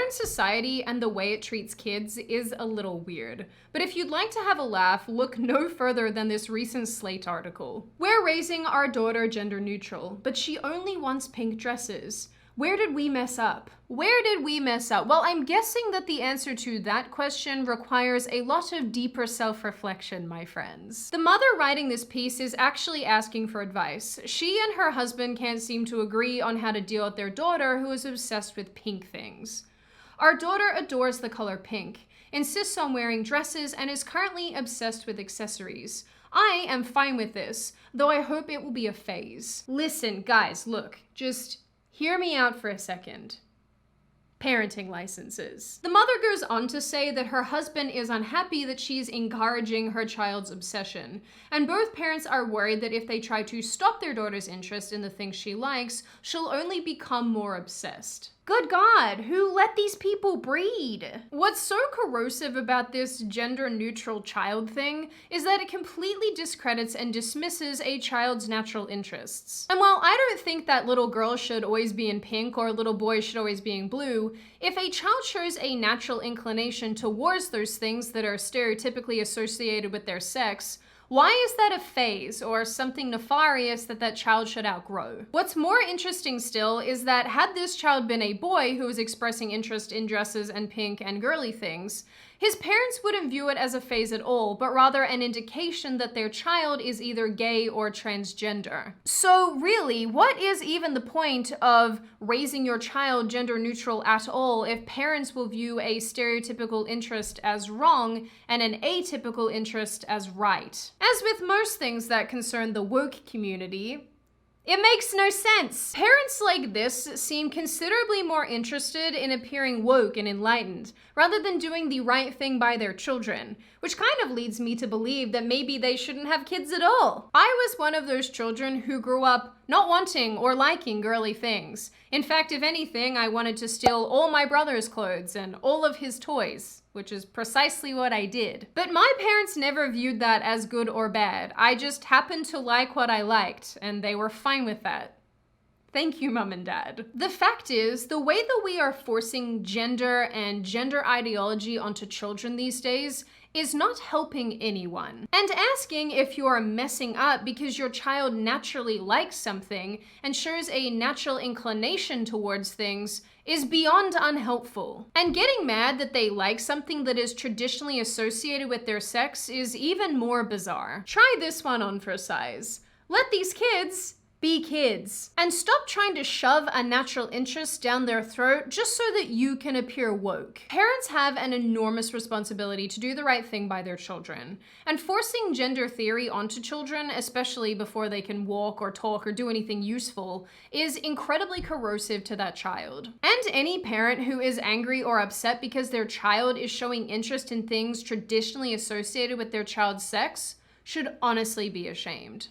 Modern society and the way it treats kids is a little weird. But if you'd like to have a laugh, look no further than this recent Slate article. We're raising our daughter gender neutral, but she only wants pink dresses. Where did we mess up? Where did we mess up? Well, I'm guessing that the answer to that question requires a lot of deeper self-reflection, my friends. The mother writing this piece is actually asking for advice. She and her husband can't seem to agree on how to deal with their daughter, who is obsessed with pink things. Our daughter adores the color pink, insists on wearing dresses, and is currently obsessed with accessories. I am fine with this, though I hope it will be a phase. Listen, guys, look, just hear me out for a second. Parenting licenses. The mother goes on to say that her husband is unhappy that she's encouraging her child's obsession, and both parents are worried that if they try to stop their daughter's interest in the things she likes, she'll only become more obsessed. Good God, who let these people breed? What's so corrosive about this gender-neutral child thing is that it completely discredits and dismisses a child's natural interests. And while I don't think that little girl should always be in pink or little boy should always be in blue, if a child shows a natural inclination towards those things that are stereotypically associated with their sex, why is that a phase or something nefarious that child should outgrow? What's more interesting still is that had this child been a boy who was expressing interest in dresses and pink and girly things, his parents wouldn't view it as a phase at all, but rather an indication that their child is either gay or transgender. So really, what is even the point of raising your child gender neutral at all if parents will view a stereotypical interest as wrong and an atypical interest as right? As with most things that concern the woke community, it makes no sense. Parents like this seem considerably more interested in appearing woke and enlightened, rather than doing the right thing by their children, which kind of leads me to believe that maybe they shouldn't have kids at all. I was one of those children who grew up not wanting or liking girly things. In fact, if anything, I wanted to steal all my brother's clothes and all of his toys, which is precisely what I did. But my parents never viewed that as good or bad. I just happened to like what I liked, and they were fine with that. Thank you, Mom and Dad. The fact is, the way that we are forcing gender and gender ideology onto children these days is not helping anyone. And asking if you are messing up because your child naturally likes something and shows a natural inclination towards things is beyond unhelpful. And getting mad that they like something that is traditionally associated with their sex is even more bizarre. Try this one on for size. Let these kids be kids. And stop trying to shove a natural interest down their throat just so that you can appear woke. Parents have an enormous responsibility to do the right thing by their children. And forcing gender theory onto children, especially before they can walk or talk or do anything useful, is incredibly corrosive to that child. And any parent who is angry or upset because their child is showing interest in things traditionally associated with their child's sex should honestly be ashamed.